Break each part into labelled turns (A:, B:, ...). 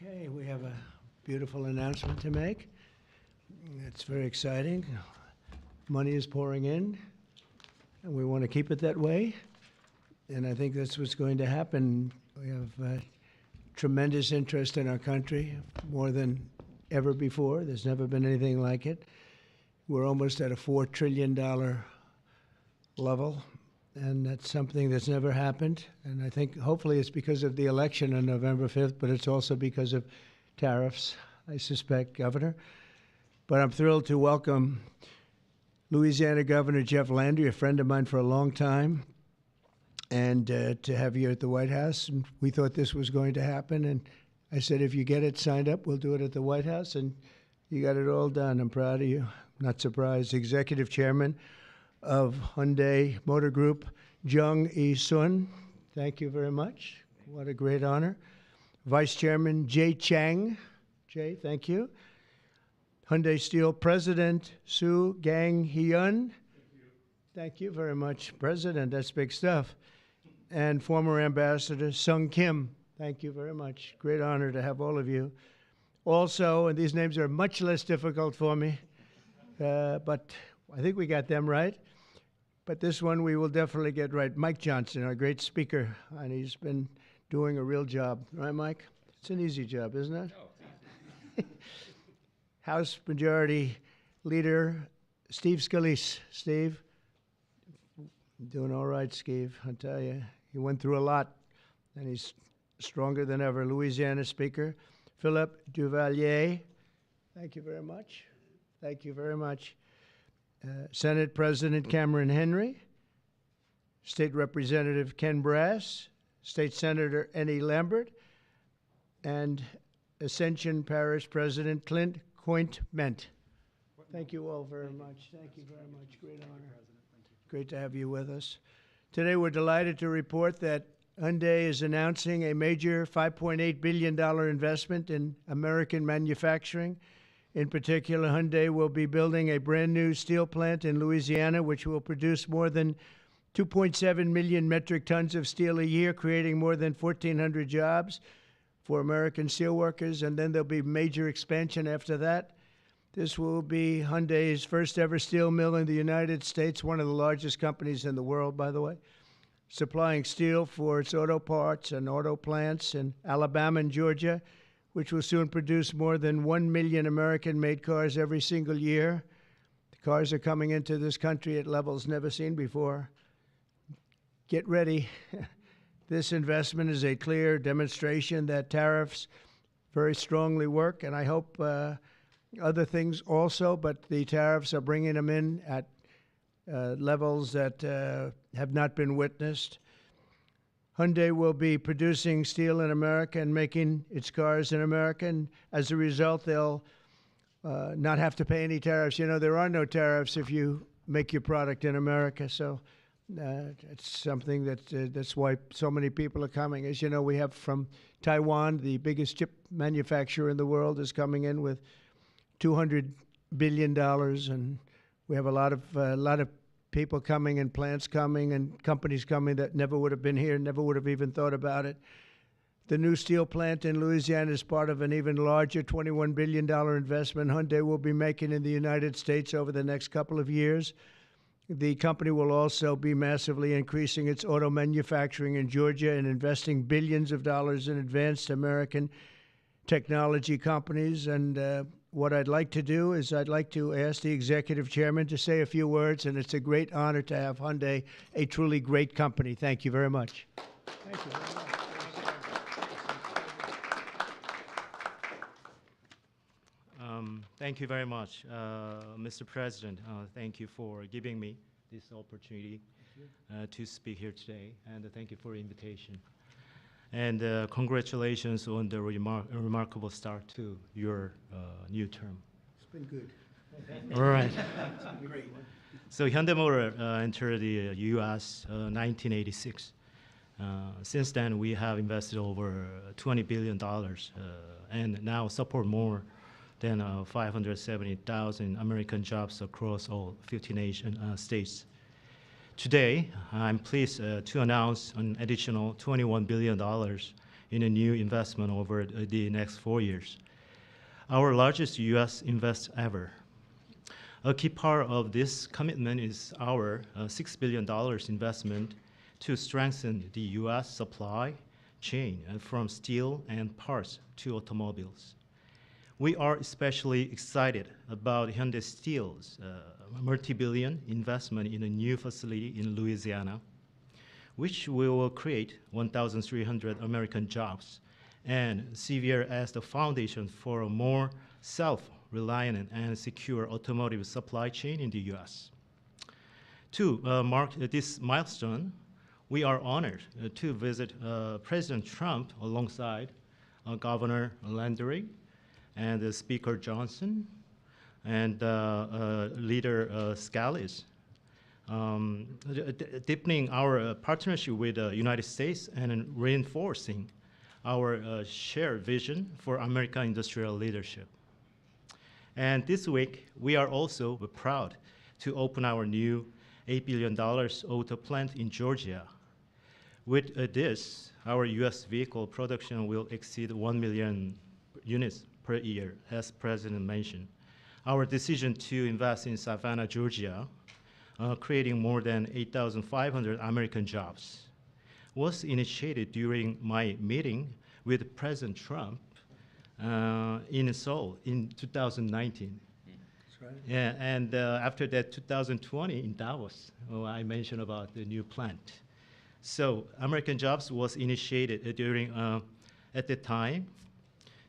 A: Okay, we have a beautiful announcement to make. It's very exciting. Money is pouring in, and we want to keep it that way. And I think that's what's going to happen. We have tremendous interest in our country, more than ever before. There's never been anything like it. We're almost at a $4 trillion level, and that's something that's never happened. And I think hopefully it's because of the election on November 5th, but it's also because of tariffs, I suspect, Governor. But I'm thrilled to welcome Louisiana Governor Jeff Landry, a friend of mine for a long time, and to have you at the White House. And we thought this was going to happen, and I said, if you get it signed up, we'll do it at the White House, and you got it all done. I'm proud of you. Not surprised. Executive Chairman of Hyundai Motor Group, Jung E-sun. Thank you very much. What a great honor. Vice Chairman Jay Chang. Jay, thank you. Hyundai Steel President Soo Gang Hyun. Thank you very much. President, that's big stuff. And former Ambassador Sung Kim. Thank you very much. Great honor to have all of you. Also, and these names are much less difficult for me, but I think we got them right. But this one we will definitely get right. Mike Johnson, our great speaker, and he's been doing a real job. Right, Mike? It's an easy job, isn't it? Oh. House Majority Leader Steve Scalise. Steve, doing all right, Steve. I'll tell you, he went through a lot, and he's stronger than ever. Louisiana Speaker Philip Duvalier. Thank you very much. Thank you very much. Senate President Cameron Henry, State Representative Ken Brass, State Senator Annie Lambert, and Ascension Parish President Clint Coint-Ment. Thank you all very much. Thank you very much. Great honor. Great to have you with us. Today we're delighted to report that Hyundai is announcing a major $5.8 billion investment in American manufacturing. In particular, Hyundai will be building a brand new steel plant in Louisiana, which will produce more than 2.7 million metric tons of steel a year, creating more than 1,400 jobs for American steelworkers. And then there'll be major expansion after that. This will be Hyundai's first ever steel mill in the United States, one of the largest companies in the world, by the way, supplying steel for its auto parts and auto plants in Alabama and Georgia, which will soon produce more than 1 million American-made cars every single year. The cars are coming into this country at levels never seen before. Get ready. This investment is a clear demonstration that tariffs very strongly work, and I hope other things also, but the tariffs are bringing them in at levels that have not been witnessed. Hyundai will be producing steel in America and making its cars in America, and as a result, they'll not have to pay any tariffs. You know, there are no tariffs if you make your product in America, so it's something that's why so many people are coming. As you know, we have from Taiwan, the biggest chip manufacturer in the world, is coming in with $200 billion, and we have a lot of people coming and plants coming and companies coming that never would have been here, never would have even thought about it. The new steel plant in Louisiana is part of an even larger $21 billion investment Hyundai will be making in the United States over the next couple of years. The company will also be massively increasing its auto manufacturing in Georgia and investing billions of dollars in advanced American technology companies. And what I'd like to do is I'd like to ask the executive chairman to say a few words, and it's a great honor to have Hyundai, a truly great company. Thank you very much. Thank you very much.
B: Thank you very much, Mr. President. Thank you for giving me this opportunity to speak here today, and thank you for the invitation. And congratulations on the remarkable start to your new term.
A: It's been good.
B: All right.
A: It's been great.
B: So Hyundai Motor entered the U.S. 1986. Since then, we have invested over $20 billion and now support more than 570,000 American jobs across all 15 Asian states. Today, I'm pleased to announce an additional $21 billion in a new investment over the next 4 years, our largest U.S. invest ever. A key part of this commitment is our $6 billion investment to strengthen the U.S. supply chain from steel and parts to automobiles. We are especially excited about Hyundai Steel's multi-billion investment in a new facility in Louisiana, which will create 1,300 American jobs and serve as the foundation for a more self-reliant and secure automotive supply chain in the U.S. To mark this milestone, we are honored to visit President Trump alongside Governor Landry and Speaker Johnson and Leader Scalise, deepening our partnership with the United States and reinforcing our shared vision for American industrial leadership. And this week, we are also proud to open our new $8 billion auto plant in Georgia. With this, our U.S. vehicle production will exceed 1 million units per year, as President mentioned. Our decision to invest in Savannah, Georgia, creating more than 8,500 American jobs, was initiated during my meeting with President Trump in Seoul in 2019.
A: That's right.
B: Yeah, and after that, 2020 in Davos, I mentioned about the new plant. So American Jobs was initiated during at the time.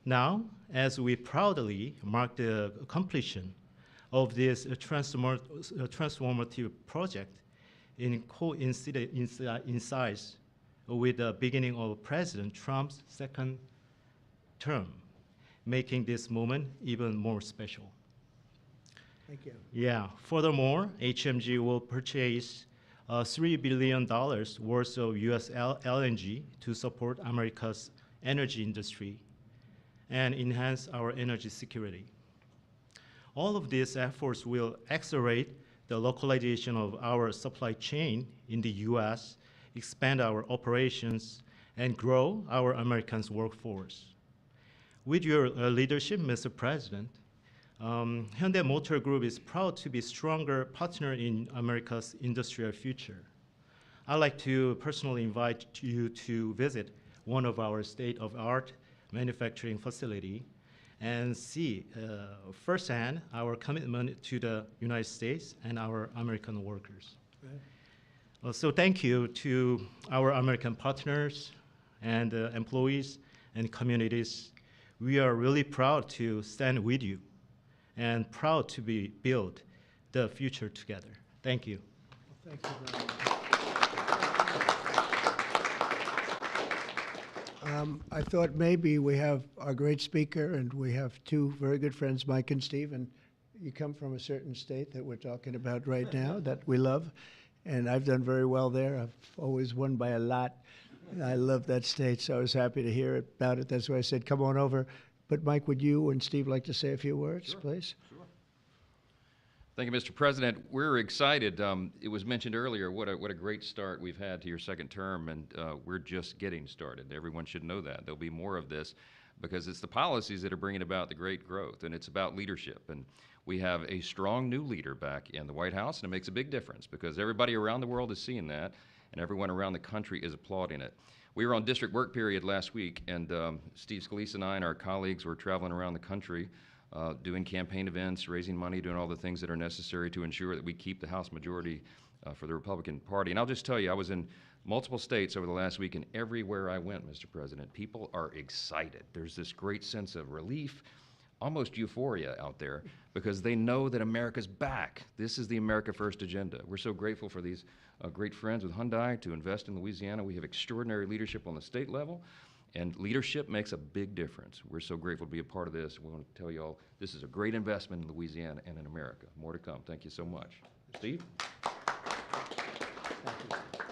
B: Now, as we proudly mark the completion of this transformative project in coincides with the beginning of President Trump's second term, making this moment even more special.
A: Thank you.
B: Yeah. Furthermore, HMG will purchase $3 billion worth of U.S. LNG to support America's energy industry and enhance our energy security. All of these efforts will accelerate the localization of our supply chain in the U.S., expand our operations, and grow our American workforce. With your leadership, Mr. President, Hyundai Motor Group is proud to be a stronger partner in America's industrial future. I'd like to personally invite you to visit one of our state-of-the-art manufacturing facility and see firsthand our commitment to the United States and our American workers.
A: Right.
B: So thank you to our American partners and employees and communities. We are really proud to stand with you and proud to build the future together. Thank you.
A: Well, thank you very much. I thought maybe we have our great speaker, and we have two very good friends, Mike and Steve, and you come from a certain state that we're talking about right now that we love, and I've done very well there. I've always won by a lot. I love that state, so I was happy to hear about it. That's why I said, come on over. But Mike, would you and Steve like to say a few words, please?
C: Sure. Thank you, Mr. President. We're excited. It was mentioned earlier what a great start we've had to your second term, and we're just getting started. Everyone should know that. There'll be more of this because it's the policies that are bringing about the great growth, and it's about leadership. And we have a strong new leader back in the White House, and it makes a big difference because everybody around the world is seeing that, and everyone around the country is applauding it. We were on district work period last week, and Steve Scalise and I and our colleagues were traveling around the country doing campaign events, raising money, doing all the things that are necessary to ensure that we keep the House majority for the Republican Party. And I'll just tell you, I was in multiple states over the last week, and everywhere I went, Mr. President, people are excited. There's this great sense of relief, almost euphoria out there, because they know that America's back. This is the America First agenda. We're so grateful for these great friends with Hyundai to invest in Louisiana. We have extraordinary leadership on the state level, and leadership makes a big difference. We're so grateful to be a part of this. We want to tell you all this is a great investment in Louisiana and in America. More to come. Thank you so much. Steve?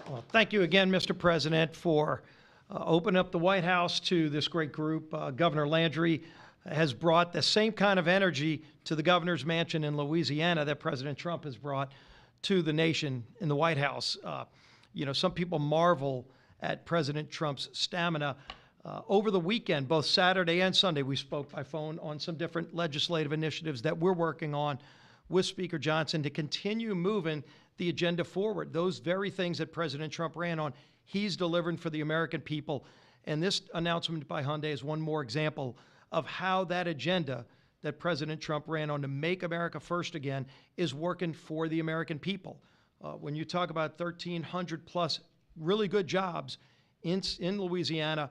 D: Well, thank you again, Mr. President, for opening up the White House to this great group. Governor Landry has brought the same kind of energy to the governor's mansion in Louisiana that President Trump has brought to the nation in the White House. You know, some people marvel at President Trump's stamina. Over the weekend, both Saturday and Sunday, we spoke by phone on some different legislative initiatives that we're working on with Speaker Johnson to continue moving the agenda forward. Those very things that President Trump ran on, he's delivering for the American people. And this announcement by Hyundai is one more example of how that agenda that President Trump ran on to make America first again is working for the American people. When you talk about 1,300 plus really good jobs in Louisiana,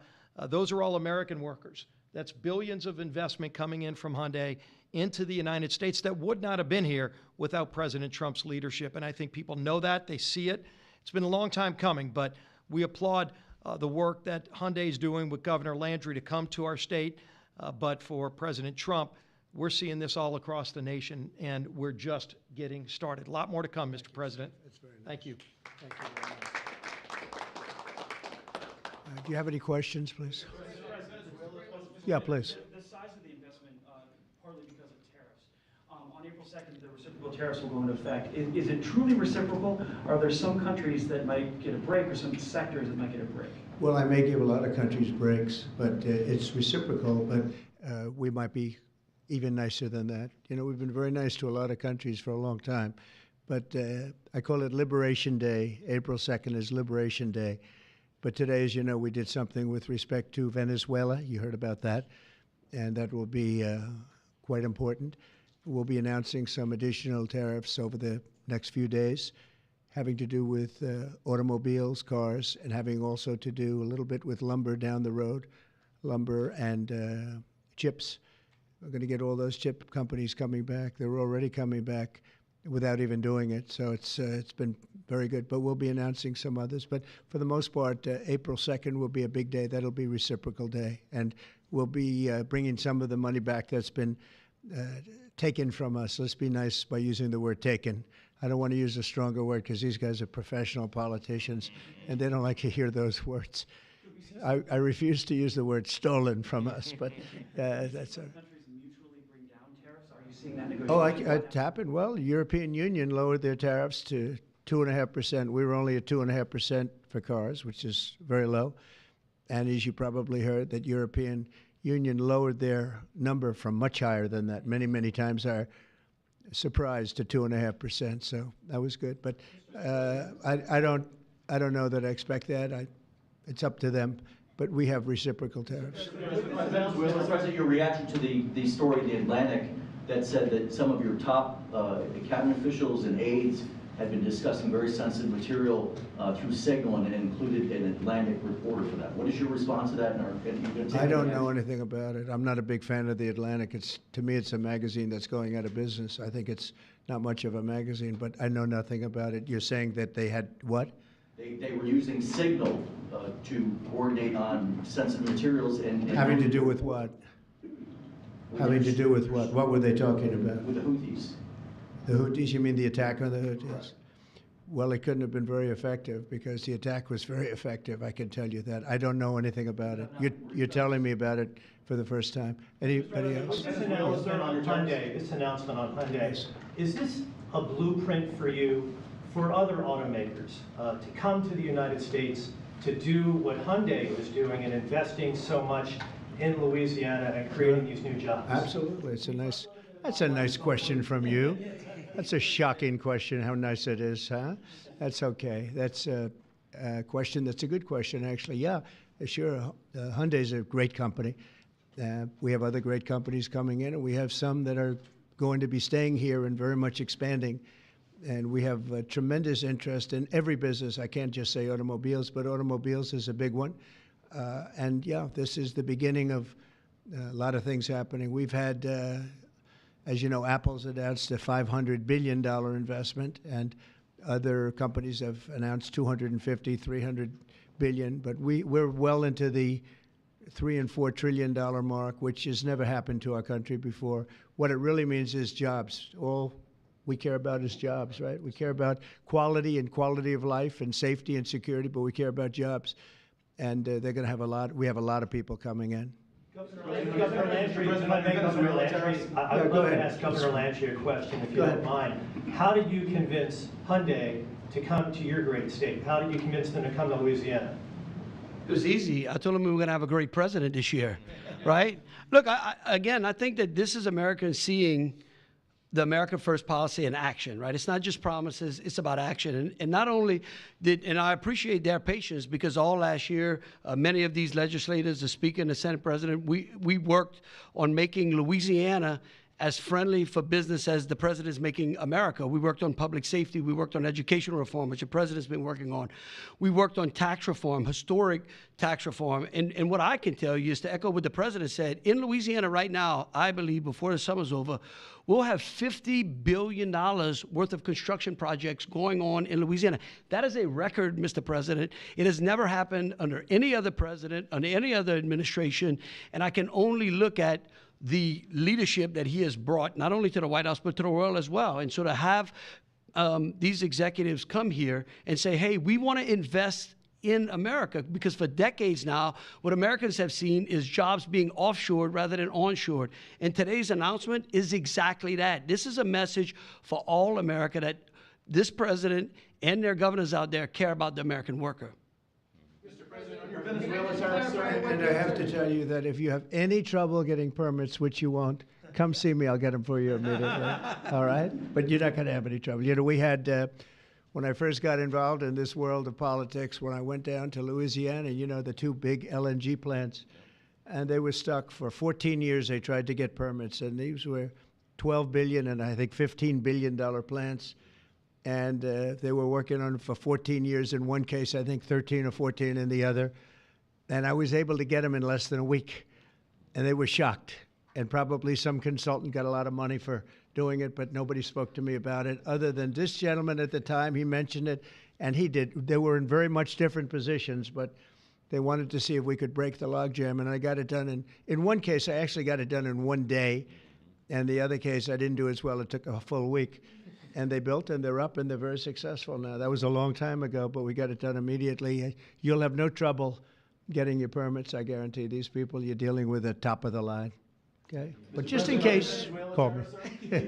D: those are all American workers. That's billions of investment coming in from Hyundai into the United States that would not have been here without President Trump's leadership. And I think people know that, they see it. It's been a long time coming, but we applaud the work that Hyundai is doing with Governor Landry to come to our state. But for President Trump, we're seeing this all across the nation, and we're just getting started. A lot more to come, Mr. President.
A: That's very nice.
D: Thank you.
A: Thank you very much. Do you have any questions, please? Yeah, please.
E: The size of the investment, partly because of tariffs. On April 2nd, the reciprocal tariffs will go into effect. Is it truly reciprocal? Are there some countries that might get a break or some sectors that might get a break?
A: Well, I may give a lot of countries breaks, but it's reciprocal, but we might be even nicer than that. You know, we've been very nice to a lot of countries for a long time, but I call it Liberation Day. April 2nd is Liberation Day. But today, as you know, we did something with respect to Venezuela. You heard about that, and that will be quite important. We'll be announcing some additional tariffs over the next few days, having to do with automobiles, cars, and having also to do a little bit with lumber down the road, lumber and chips. We're going to get all those chip companies coming back. They're already coming back without even doing it. So it's been very good. But we'll be announcing some others. But for the most part, April 2nd will be a big day. That'll be Reciprocal Day. And we'll be bringing some of the money back that's been taken from us. Let's be nice by using the word taken. I don't want to use a stronger word because these guys are professional politicians, and they don't like to hear those words. I refuse to use the word stolen from us, but that's a... Oh, it happened. Well, the European Union lowered their tariffs to 2.5%. We were only at 2.5% for cars, which is very low. And as you probably heard, that European Union lowered their number from much higher than that, many, many times higher, surprised to 2.5%. So that was good. But I don't know that I expect that. It's up to them. But we have reciprocal tariffs.
F: Mr. President, your reaction to the story in The Atlantic that said that some of your top cabinet officials and aides had been discussing very sensitive material through Signal and included an Atlantic reporter for that. What is your response to that?
A: I don't know anything about it. I'm not a big fan of The Atlantic. To me, it's a magazine that's going out of business. I think it's not much of a magazine, but I know nothing about it. You're saying that they had what?
F: They were using Signal to coordinate on sensitive materials and
A: having to do with what? Having to do with what? What were they talking about?
F: With the Houthis.
A: The Houthis? You mean the attack on the Houthis? Right. Well, it couldn't have been very effective because the attack was very effective. I can tell you that. I don't know anything about it. You're telling me about it for the first time. Anybody else?
G: This announcement on Hyundai, yes. Is this a blueprint for you for other automakers to come to the United States to do what Hyundai was doing and investing so much in Louisiana and creating these new jobs?
A: Absolutely. That's a nice question from you. That's a shocking question, how nice it is, huh? That's okay. That's a question that's a good question, actually. Yeah, sure. Hyundai's a great company. We have other great companies coming in, and we have some that are going to be staying here and very much expanding. And we have tremendous interest in every business. I can't just say automobiles, but automobiles is a big one. And yeah, this is the beginning of a lot of things happening. We've had, as you know, Apple's announced a $500 billion investment, and other companies have announced 250, 300 billion. But we're well into the $3 and $4 trillion mark, which has never happened to our country before. What it really means is jobs. All we care about is jobs, right? We care about quality and quality of life and safety and security, but we care about jobs. And they're going to have we have a lot of people coming in.
G: Governor Landry, if I may, Governor Landry, I would love to ask Governor Landry a question, if you don't mind. How did you convince Hyundai to come to your great state? How did you convince them to come to Louisiana?
H: It was easy. I told him we were going to have a great president this year, right? Look, again, I think that this is Americans seeing the America First policy in action, right? It's not just promises, it's about action. And not only and I appreciate their patience, because all last year, many of these legislators, the Speaker and the Senate President, we worked on making Louisiana as friendly for business as the president is making America. We worked on public safety. We worked on education reform, which the president's been working on. We worked on tax reform, historic tax reform. And what I can tell you is, to echo what the president said, in Louisiana right now, I believe before the summer's over, we'll have $50 billion worth of construction projects going on in Louisiana. That is a record, Mr. President. It has never happened under any other president, under any other administration. And I can only look at the leadership that he has brought, not only to the White House, but to the world as well. And so to have these executives come here and say, hey, we want to invest in America, because for decades now, what Americans have seen is jobs being offshored rather than onshored. And today's announcement is exactly that. This is a message for all America that this president and their governors out there care about the American worker.
A: Mr. President, on your Venezuela tariffs, sir, and I have to tell you that if you have any trouble getting permits, which you won't, come see me. I'll get them for you immediately. All right? But you're not going to have any trouble. You know, we had, when I first got involved in this world of politics, when I went down to Louisiana, you know, the two big LNG plants, and they were stuck for 14 years. They tried to get permits, and these were $12 billion and I think $15 billion plants. And they were working on it for 14 years in one case, I think 13 or 14 in the other. And I was able to get them in less than a week. And they were shocked. And probably some consultant got a lot of money for doing it, but nobody spoke to me about it, other than this gentleman at the time. He mentioned it, and he did. They were in very much different positions, but they wanted to see if we could break the logjam. And I got it done. In one case, I actually got it done in one day. And the other case, I didn't do as well. It took a full week. And they built, and they're up, and they're very successful now. That was a long time ago, but we got it done immediately. You'll have no trouble getting your permits, I guarantee. These people, you're dealing with the top of the line. Okay? But just in case, call me.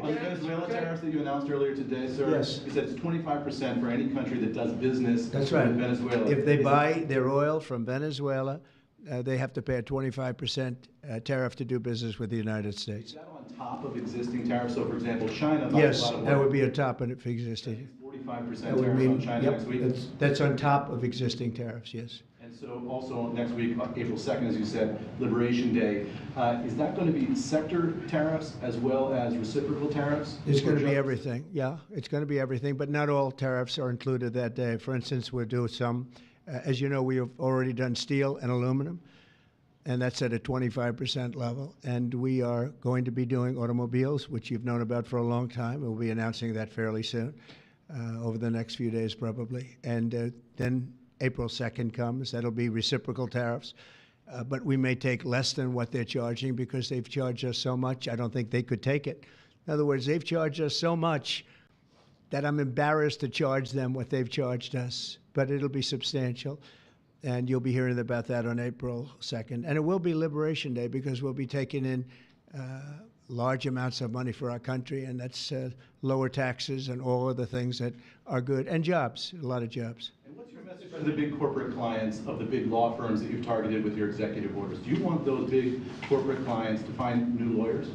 I: On the Venezuela tariffs that you announced earlier today, sir,
A: Yes.
I: you said it's 25% for any country that does business
A: That's
I: with
A: right.
I: Venezuela.
A: If they
I: Is
A: buy their oil from Venezuela, they have to pay a 25% tariff to do business with the United States.
I: that on top of existing tariffs? So, for example, China buys a
A: Yes,
I: lot of oil.
A: that would be on top of it for existing.
I: 45%
A: That would
I: tariffs
A: mean,
I: on China
A: yep,
I: next week.
A: that's on top of existing tariffs, yes.
I: And so also next week, April 2nd, as you said, Liberation Day. Is that going to be sector tariffs as well as reciprocal tariffs?
A: It's going to
I: Or
A: be
I: just-
A: everything, yeah. It's going to be everything, but not all tariffs are included that day. For instance, we'll do some, as you know, we have already done steel and aluminum, and that's at a 25% level. And we are going to be doing automobiles, which you've known about for a long time. We'll be announcing that fairly soon, over the next few days probably. And then April 2nd comes. That'll be reciprocal tariffs. But we may take less than what they're charging because they've charged us so much. I don't think they could take it. In other words, they've charged us so much that I'm embarrassed to charge them what they've charged us. But it'll be substantial. And you'll be hearing about that on April 2nd. And it will be Liberation Day because we'll be taking in large amounts of money for our country, and that's lower taxes and all of the things that are good, and jobs, a lot of jobs.
I: And what's your message to the big corporate clients of the big law firms that you've targeted with your executive orders? Do you want those big corporate clients to find new lawyers?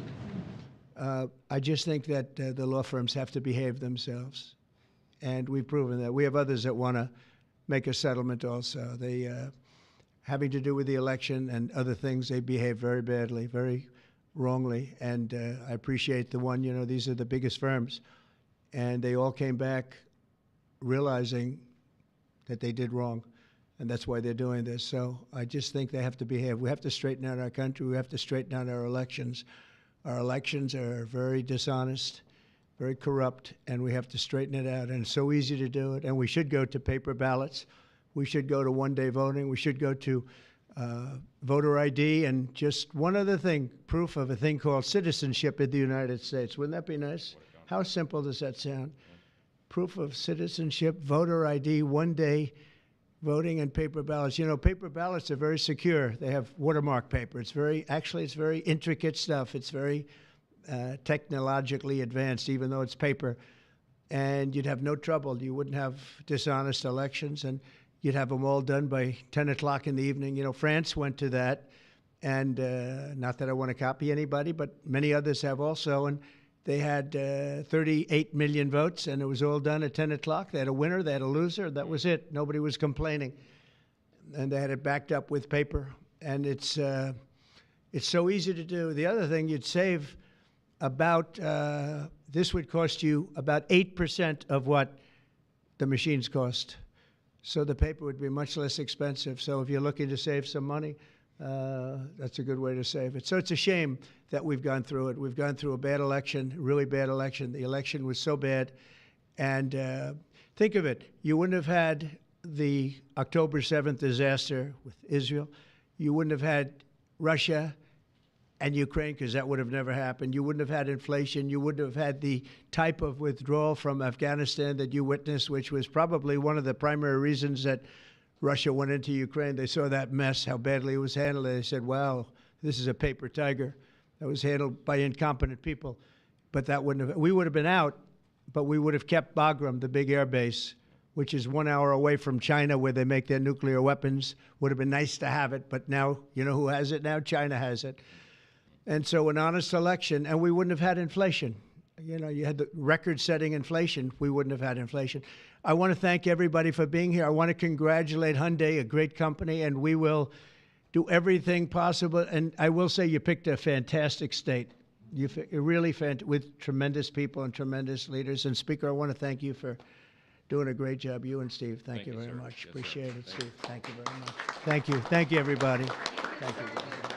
A: I just think that the law firms have to behave themselves, and we've proven that. We have others that want to make a settlement also. They, having to do with the election and other things, they behave very badly, very wrongly, and I appreciate the one, you know, these are the biggest firms, and they all came back realizing that they did wrong, and that's why they're doing this. So I just think they have to behave. We have to straighten out our country. We have to straighten out our elections. Our elections are very dishonest, very corrupt, and we have to straighten it out. And it's so easy to do it. And we should go to paper ballots. We should go to one-day voting. We should go to voter ID. And just one other thing, proof of a thing called citizenship in the United States. Wouldn't that be nice? How simple does that sound? Proof of citizenship, voter ID, one-day voting, and paper ballots. You know, paper ballots are very secure. They have watermark paper. It's very intricate stuff. It's very technologically advanced, even though it's paper. And you'd have no trouble. You wouldn't have dishonest elections. And you'd have them all done by 10 o'clock in the evening. You know, France went to that, and not that I want to copy anybody, but many others have also, and they had 38 million votes, and it was all done at 10 o'clock. They had a winner, they had a loser, that was it. Nobody was complaining. And they had it backed up with paper, and it's so easy to do. The other thing, you'd save about, this would cost you about 8% of what the machines cost. So the paper would be much less expensive. So if you're looking to save some money, that's a good way to save it. So it's a shame that we've gone through it. We've gone through a bad election, really bad election. The election was so bad. And think of it, you wouldn't have had the October 7th disaster with Israel. You wouldn't have had Russia and Ukraine, because that would have never happened. You wouldn't have had inflation. You wouldn't have had the type of withdrawal from Afghanistan that you witnessed, which was probably one of the primary reasons that Russia went into Ukraine. They saw that mess, how badly it was handled. They said, wow, this is a paper tiger that was handled by incompetent people. But that wouldn't have, we would have been out, but we would have kept Bagram, the big air base, which is 1 hour away from China where they make their nuclear weapons. Would have been nice to have it, but now, you know who has it now? China has it. And so an honest election, and we wouldn't have had inflation. You know, you had the record-setting inflation. We wouldn't have had inflation. I want to thank everybody for being here. I want to congratulate Hyundai, a great company, and we will do everything possible. And I will say you picked a fantastic state. You're really with tremendous people and tremendous leaders. And Speaker, I want to thank you for doing a great job. You and Steve, thank you very
C: sir.
A: much.
C: Yes,
A: Appreciate
C: sir.
A: it, Steve. Thank you very much. Thank you. Thank you, everybody. Thank you.